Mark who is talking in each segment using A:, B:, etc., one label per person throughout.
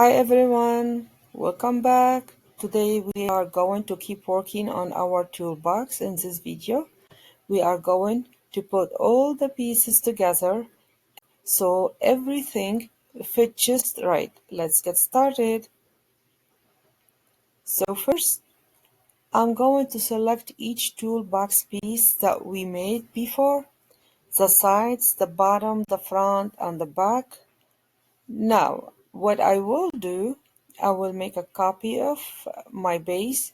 A: Hi everyone, welcome back. Today we are going to keep working on our toolbox. In this video, we are going to put all the pieces together so everything fits just right. Let's get started. So first, I'm going to select each toolbox piece that we made before, the sides, the bottom, the front, and the back. Now, what I will do, I will make a copy of my base.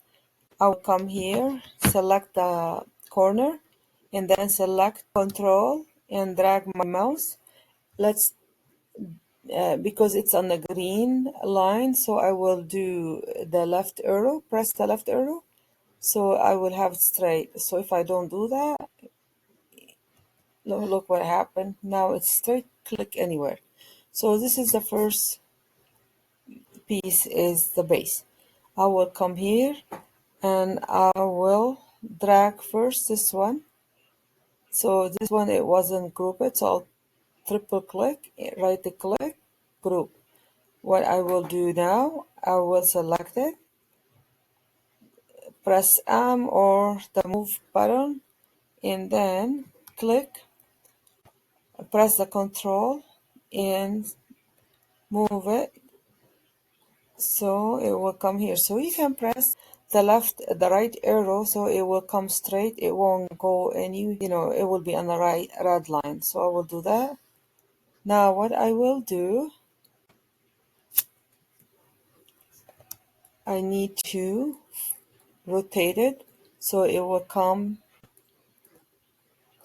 A: I will come here, select the corner, and then select Control and drag my mouse. Let's, because it's on the green line, so I will do the left arrow, press the left arrow, so I will have it straight. So if I don't do that, look what happened. Now it's straight, click anywhere. So this is the first piece is the base. I will come here and I will drag first this one. So this one it wasn't grouped, so I'll triple click, right click, group. What I will do now, I will select it, press M or the move button, and then click, press the control and move it so it will come here. So you can press the right arrow so it will come straight. It won't go any, it will be on the right red line. So I will do that. Now what I will do, I need to rotate it so it will come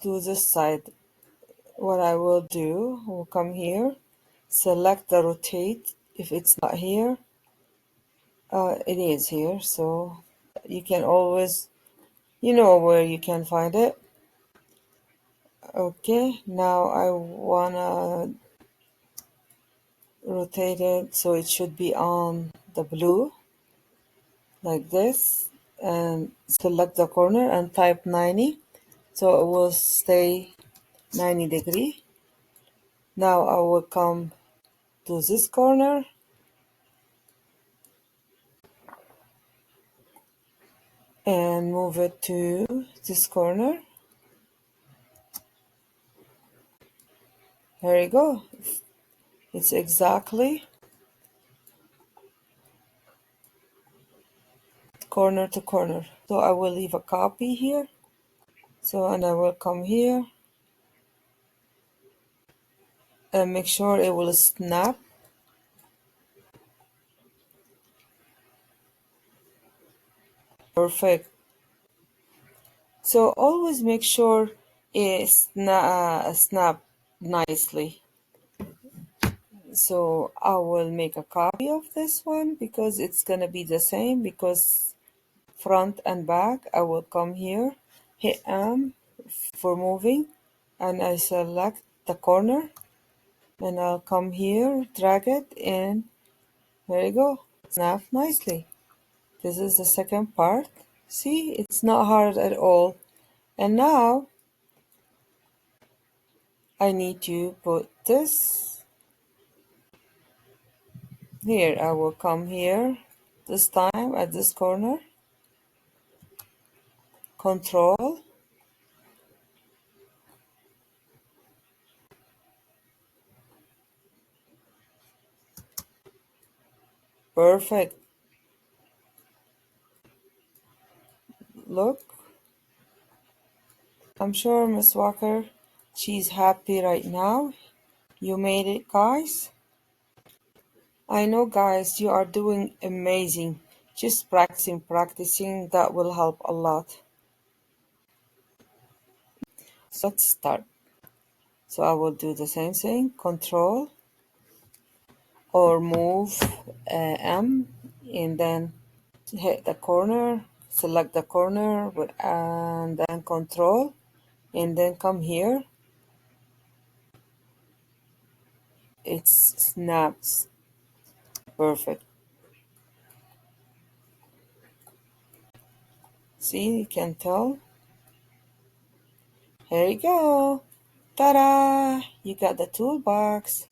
A: to this side. What I will do, will come here, select the rotate. If it's not here, it is here. So you can always, where you can find it. Okay, now I wanna rotate it so it should be on the blue like this, and select the corner and type 90 so it will stay 90 degree. Now I will come to this corner and move it to this corner. There you go. It's exactly corner to corner. So I will leave a copy here. So, and I will come here and make sure it will snap. Perfect. So always make sure it snap nicely. So I will make a copy of this one because it's gonna be the same, because front and back. I will come here, hit M for moving, and I select the corner, and I'll come here, drag it, and there you go. Snap nicely. This is the second part. See, it's not hard at all. And now I need to put this here. I will come here this time at this corner, control, perfect. Look, I'm sure Miss Walker, she's happy right now. You made it, guys. I know, guys, you are doing amazing. Just practicing, that will help a lot. So let's start. So I will do the same thing, control or move M, and then hit the corner, select the corner, and then control, and then come here. It snaps. Perfect. See, you can tell. Here you go. Ta-da! You got the toolbox.